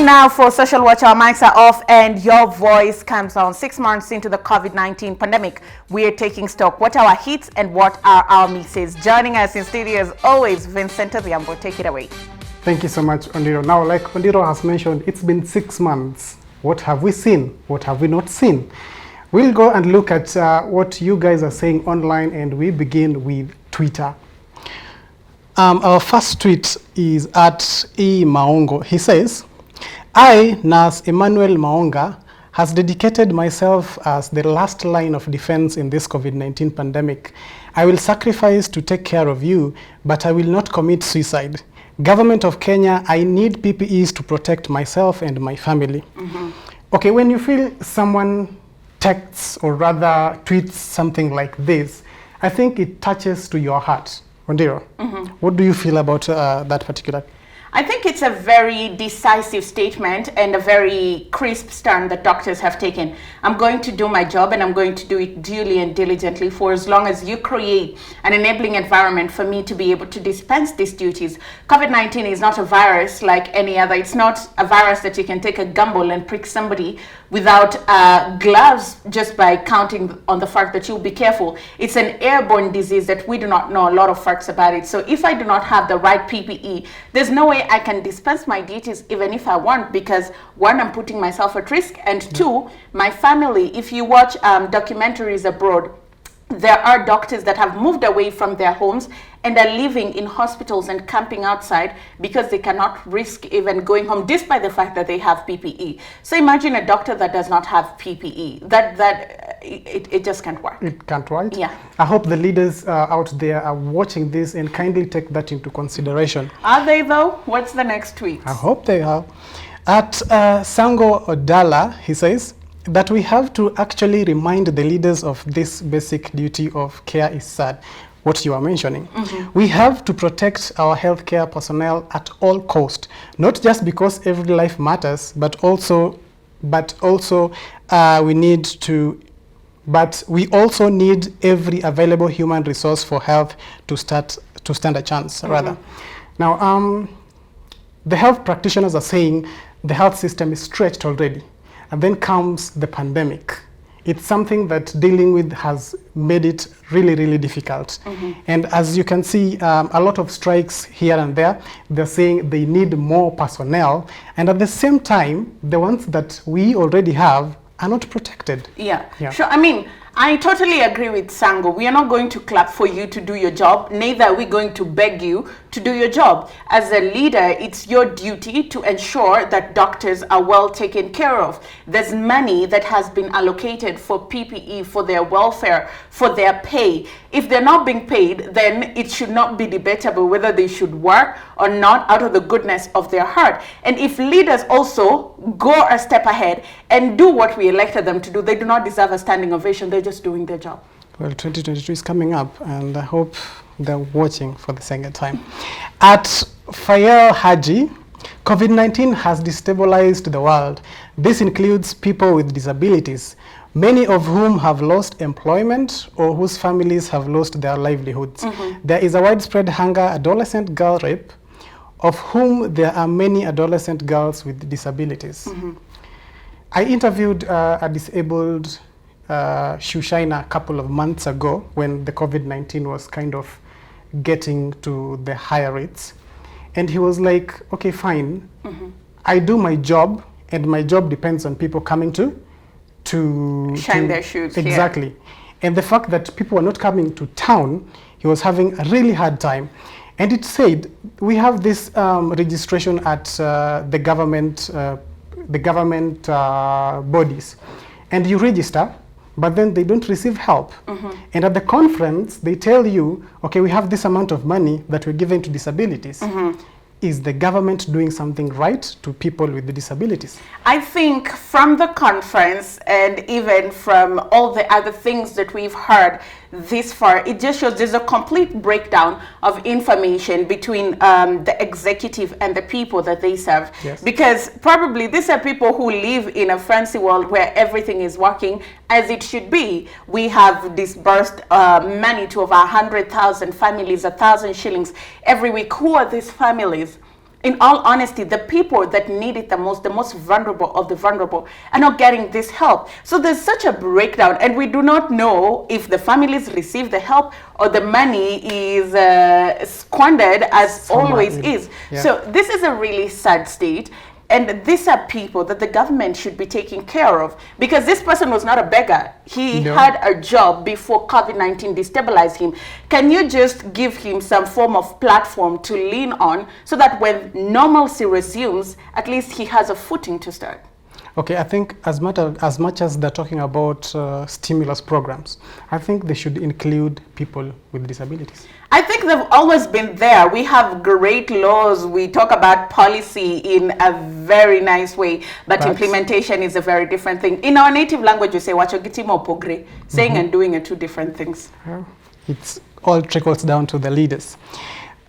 Time now for Social Watch. Our mics are off and your voice comes on. 6 months into the COVID-19 pandemic, we are taking stock. What are our hits and what are our misses? Joining us in studio as always, Vincent Odhiambo. Take it away. Thank you so much, Ondiro. Now, like Ondiro has mentioned, it's been 6 months. What have we seen? What have we not seen? We'll go and look at what you guys are saying online, and we begin with Twitter. Our first tweet is at E. Maongo. He says, I, Nurse Emmanuel Maonga, has dedicated myself as the last line of defense in this COVID-19 pandemic. I will sacrifice to take care of you, but I will not commit suicide. Government of Kenya, I need PPEs to protect myself and my family. Okay, when you feel someone texts or rather tweets something like this, I think it touches to your heart. Ondiro, what do you feel about that particular? I think it's a very decisive statement and a very crisp stand that doctors have taken. I'm going to do my job and I'm going to do it duly and diligently for as long as you create an enabling environment for me to be able to dispense these duties. COVID-19 is not a virus like any other. It's not a virus that you can take a gamble and prick somebody without gloves just by counting on the fact that you'll be careful. It's an airborne disease that we do not know a lot of facts about it. So if I do not have the right PPE, there's no way I can dispense my duties even if I want, because one, I'm putting myself at risk, and two, my family. If you watch documentaries abroad, there are doctors that have moved away from their homes and are living in hospitals and camping outside because they cannot risk even going home despite the fact that they have PPE. So imagine a doctor that does not have PPE. It just can't work. It can't work? Yeah. I hope the leaders out there are watching this and kindly take that into consideration. Are they though? What's the next tweet? I hope they are. At Sango Odala, he says that we have to actually remind the leaders of this basic duty of care is sad. What you are mentioning. We have to protect our healthcare personnel at all cost, not just because every life matters, but we also need every available human resource for health to stand a chance, rather. Now, the health practitioners are saying the health system is stretched already, and then comes the pandemic. It's something that dealing with has made it really, really difficult. And as you can see, a lot of strikes here and there, they're saying they need more personnel. And at the same time, the ones that we already have are not protected. Yeah. Sure. I mean, I totally agree with Sango. We are not going to clap for you to do your job. Neither are we going to beg you to do your job. As a leader, it's your duty to ensure that doctors are well taken care of. There's money that has been allocated for PPE, for their welfare, for their pay. If they're not being paid, then it should not be debatable whether they should work or not out of the goodness of their heart. And if leaders also go a step ahead and do what we elected them to do, they do not deserve a standing ovation. They're just doing their job. Well, 2022 is coming up, and I hope they're watching for the second time. At Fayel Haji, COVID-19 has destabilized the world. This includes people with disabilities, many of whom have lost employment or whose families have lost their livelihoods. There is a widespread hunger, adolescent girl rape, of whom there are many adolescent girls with disabilities. I interviewed a disabled Shushaina a couple of months ago when the COVID-19 was kind of getting to the higher rates. And he was like, okay, fine. I do my job, and my job depends on people coming to shine their shoes. Exactly. Here. And the fact that people were not coming to town, he was having a really hard time. And it said, we have this registration at the government bodies, and you register, but then they don't receive help. And at the conference, they tell you, okay, we have this amount of money that we're giving to disabilities. Is the government doing something right to people with the disabilities? I think from the conference and even from all the other things that we've heard this far, it just shows there's a complete breakdown of information between the executive and the people that they serve. Because probably these are people who live in a fancy world where everything is working as it should be. We have disbursed money to over 100,000 families, 1,000 shillings every week. Who are these families? in all honesty, the people that need it the most vulnerable of the vulnerable, are not getting this help. So there's such a breakdown, and we do not know if the families receive the help or the money is squandered, as always is. Yeah. So this is a really sad state. And these are people that the government should be taking care of, because this person was not a beggar. He had a job before COVID-19 destabilized him. Can you just give him some form of platform to lean on so that when normalcy resumes, at least he has a footing to start? Okay, I think as much as they're talking about stimulus programs, I think they should include people with disabilities. I think they've always been there. We have great laws. We talk about policy in a very nice way, but implementation is a very different thing. In our native language, we say "wachogitimo pogre." Saying and doing are two different things. It all trickles down to the leaders.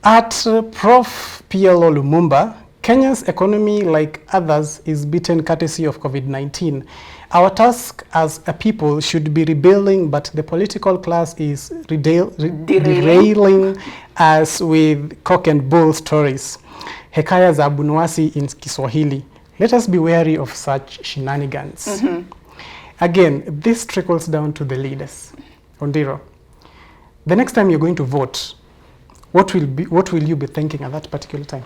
At Prof. PLO Lumumba, Kenya's economy, like others, is beaten courtesy of COVID-19. Our task as a people should be rebuilding, but the political class is derailing us with cock and bull stories. Hekaya za Abunuwasi in Kiswahili. Let us be wary of such shenanigans. Again, this trickles down to the leaders. Ondiro, the next time you're going to vote, what will you be thinking at that particular time?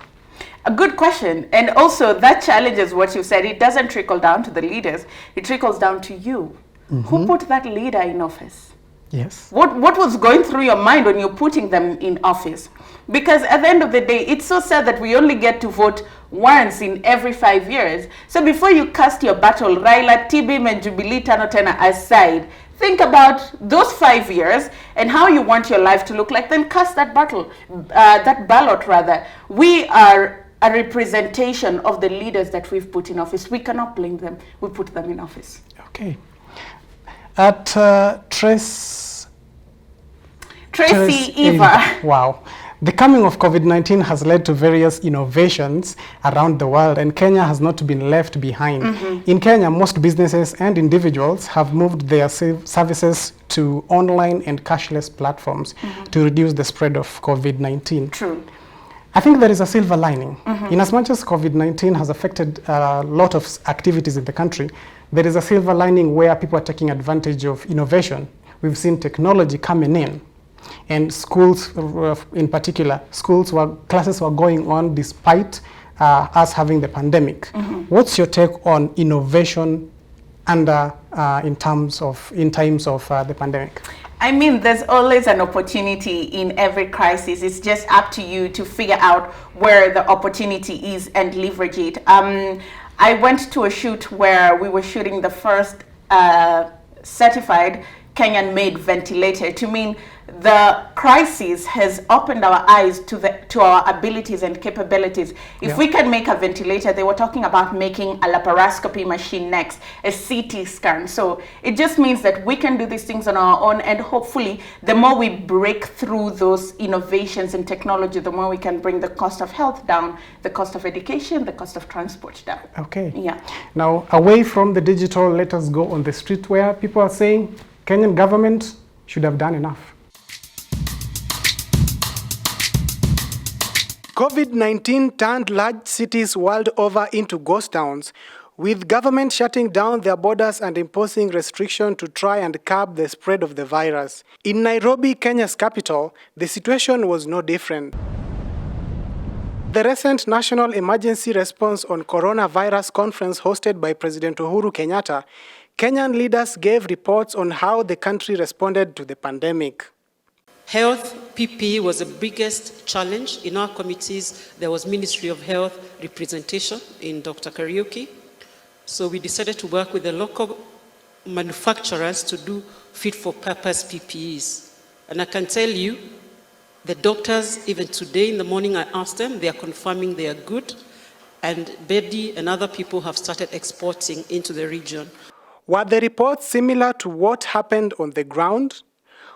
A good question. And also that challenges what you said. It doesn't trickle down to the leaders. It trickles down to you. Who put that leader in office? Yes. What was going through your mind when you're putting them in office? Because at the end of the day, it's so sad that we only get to vote once in every 5 years. So before you cast your battle, Raila, TB, and Jubilee Tano Tena aside, think about those 5 years and how you want your life to look like, then cast that ballot rather. We are a representation of the leaders that we've put in office. We cannot blame them. We put them in office. Okay. At Tracy Eva. Wow. The coming of COVID-19 has led to various innovations around the world, and Kenya has not been left behind. In Kenya, most businesses and individuals have moved their services to online and cashless platforms to reduce the spread of COVID-19. True. I think there is a silver lining. In as much as COVID-19 has affected a lot of activities in the country, there is a silver lining where people are taking advantage of innovation. We've seen technology coming in, and schools, in particular, classes were going on despite us having the pandemic. What's your take on innovation in times of the pandemic? I mean, there's always an opportunity in every crisis. It's just up to you to figure out where the opportunity is and leverage it. I went to a shoot where we were shooting the first certified Kenyan-made ventilator. To mean the crisis has opened our eyes to our abilities and capabilities. If we can make a ventilator, they were talking about making a laparoscopy machine next, a CT scan. So it just means that we can do these things on our own, and hopefully the more we break through those innovations in technology, the more we can bring the cost of health down, the cost of education, the cost of transport down. Okay. Yeah. Now, away from the digital, let us go on the street where people are saying Kenyan government should have done enough. COVID-19 turned large cities world over into ghost towns, with government shutting down their borders and imposing restrictions to try and curb the spread of the virus. In Nairobi, Kenya's capital, the situation was no different. The recent National Emergency Response on Coronavirus conference hosted by President Uhuru Kenyatta, Kenyan leaders gave reports on how the country responded to the pandemic. Health PPE was the biggest challenge. In our committees, there was Ministry of Health representation in Dr. Kariuki. So we decided to work with the local manufacturers to do fit-for-purpose PPEs. And I can tell you, the doctors, even today in the morning, I asked them, they are confirming they are good. And Bedi and other people have started exporting into the region. Were the reports similar to what happened on the ground?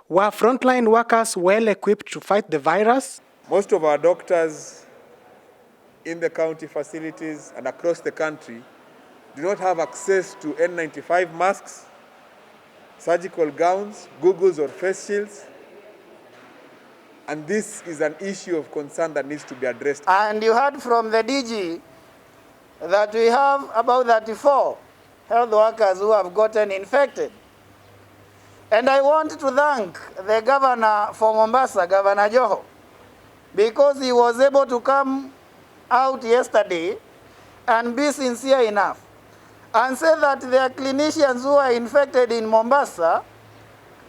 Were frontline workers well equipped to fight the virus? Most of our doctors in the county facilities and across the country do not have access to N95 masks, surgical gowns, goggles or face shields. And this is an issue of concern that needs to be addressed. And you heard from the DG that we have about 34 health workers who have gotten infected. And I want to thank the governor for Mombasa, Governor Joho, because he was able to come out yesterday and be sincere enough and say that there are clinicians who are infected in Mombasa,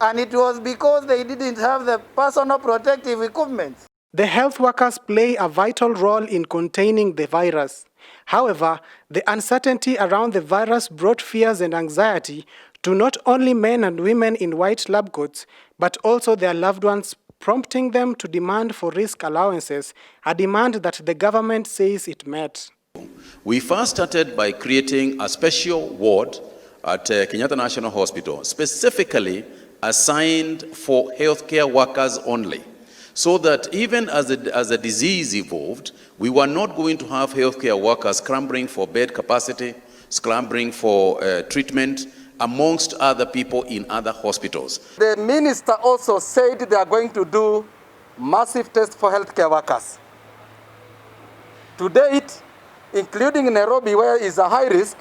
and it was because they didn't have the personal protective equipment. The health workers play a vital role in containing the virus. However, the uncertainty around the virus brought fears and anxiety to not only men and women in white lab coats, but also their loved ones, prompting them to demand for risk allowances, a demand that the government says it met. We first started by creating a special ward at Kenyatta National Hospital, specifically assigned for healthcare workers only, so that even as the disease evolved, we were not going to have healthcare workers scrambling for bed capacity, scrambling for treatment, amongst other people in other hospitals. The minister also said they are going to do massive tests for healthcare workers. To date, including Nairobi, where is a high risk,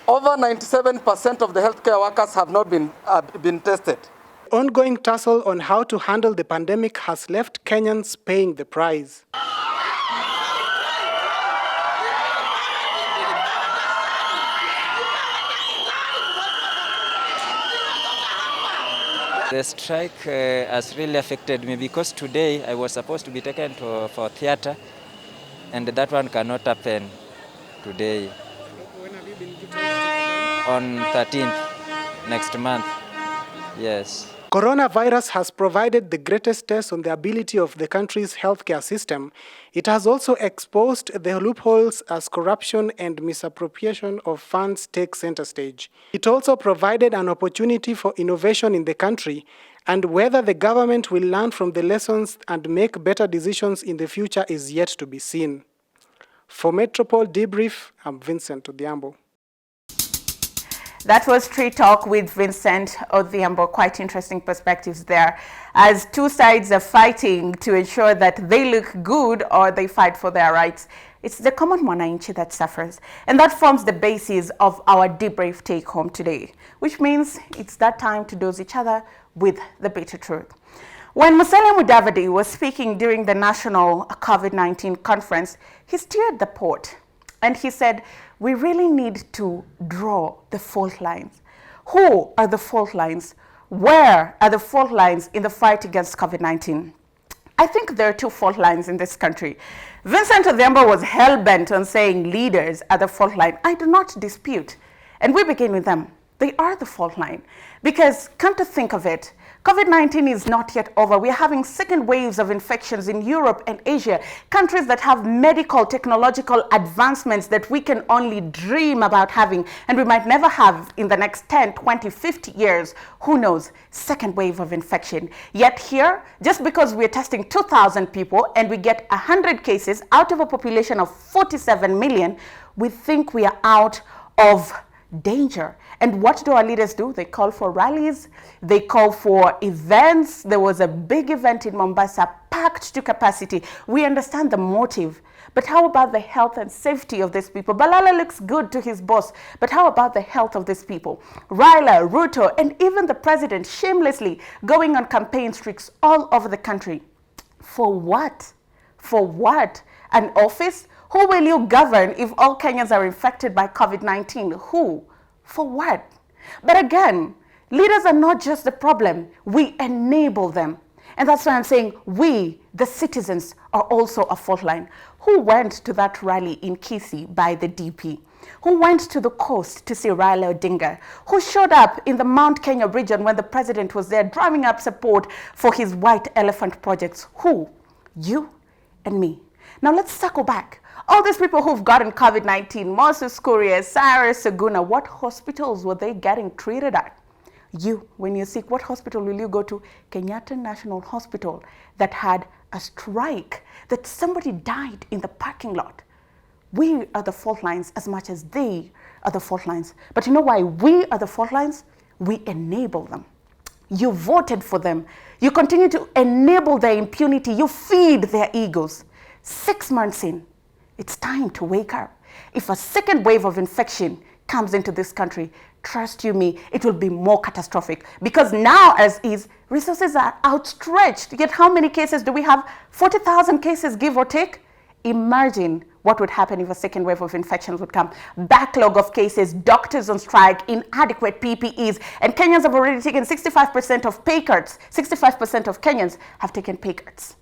over 97% of the healthcare workers have not been tested. Ongoing tussle on how to handle the pandemic has left Kenyans paying the price. The strike has really affected me because today I was supposed to be taken for theater, and that one cannot happen today. When have you been given? On 13th, next month, yes. Coronavirus has provided the greatest test on the ability of the country's healthcare system. It has also exposed the loopholes as corruption and misappropriation of funds take center stage. It also provided an opportunity for innovation in the country, and whether the government will learn from the lessons and make better decisions in the future is yet to be seen. For Metropole Debrief, I'm Vincent Odhiambo. That was Street Talk with Vincent Odhiambo. Quite interesting perspectives there, as two sides are fighting to ensure that they look good or they fight for their rights. It's the common mwananchi that suffers, and that forms the basis of our debrief take home today, which means it's that time to dose each other with the bitter truth. When Musalia Mudavadi was speaking during the national COVID-19 conference, he stirred the pot and he said, we really need to draw the fault lines. Who are the fault lines? Where are the fault lines in the fight against COVID-19? I think there are two fault lines in this country. Vincent Odhiambo was hell-bent on saying leaders are the fault line. I do not dispute. And we begin with them. They are the fault line. Because come to think of it, COVID-19 is not yet over. We are having second waves of infections in Europe and Asia, countries that have medical, technological advancements that we can only dream about having, and we might never have in the next 10, 20, 50 years. Who knows? Second wave of infection. Yet here, just because we're testing 2,000 people and we get 100 cases out of a population of 47 million, we think we are out of danger. And what do our leaders do? They call for rallies, they call for events. There was a big event in Mombasa, packed to capacity. We understand the motive, but how about the health and safety of these people? Balala looks good to his boss, but how about the health of these people? Raila, Ruto, and even the president shamelessly going on campaign streaks all over the country. For what? For what? An office? Who will you govern if all Kenyans are infected by COVID-19? Who? For what? But again, leaders are not just the problem. We enable them. And that's why I'm saying we, the citizens, are also a fault line. Who went to that rally in Kisii by the DP? Who went to the coast to see Raila Odinga? Who showed up in the Mount Kenya region when the president was there drumming up support for his white elephant projects? Who? You and me. Now let's circle back. All these people who've gotten COVID-19, Moses Kuria, Cyrus Saguna, what hospitals were they getting treated at? You, when you're sick, what hospital will you go to? Kenyatta National Hospital that had a strike, that somebody died in the parking lot. We are the fault lines as much as they are the fault lines. But you know why we are the fault lines? We enable them. You voted for them. You continue to enable their impunity. You feed their egos. 6 months in, it's time to wake up. If a second wave of infection comes into this country, trust you me, it will be more catastrophic. Because now, as is, resources are outstretched. Yet how many cases do we have? 40,000 cases, give or take? Imagine what would happen if a second wave of infections would come. Backlog of cases, doctors on strike, inadequate PPEs, and Kenyans have already taken 65% of pay cuts. 65% of Kenyans have taken pay cuts.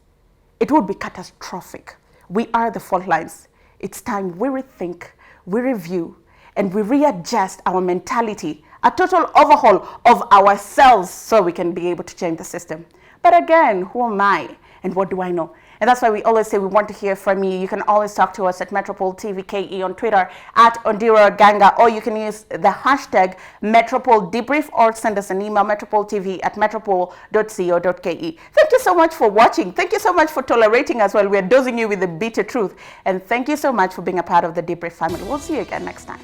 It would be catastrophic. We are the fault lines. It's time we rethink, we review, and we readjust our mentality, a total overhaul of ourselves so we can be able to change the system. But again, who am I and what do I know? And that's why we always say we want to hear from you. You can always talk to us at Metropole TV KE on Twitter, at Ondiro Ganga, or you can use the hashtag Metropole Debrief, or send us an email, metropoletv@metropole.co.ke. Thank you so much for watching. Thank you so much for tolerating us while we're dosing you with the bitter truth. And thank you so much for being a part of the Debrief family. We'll see you again next time.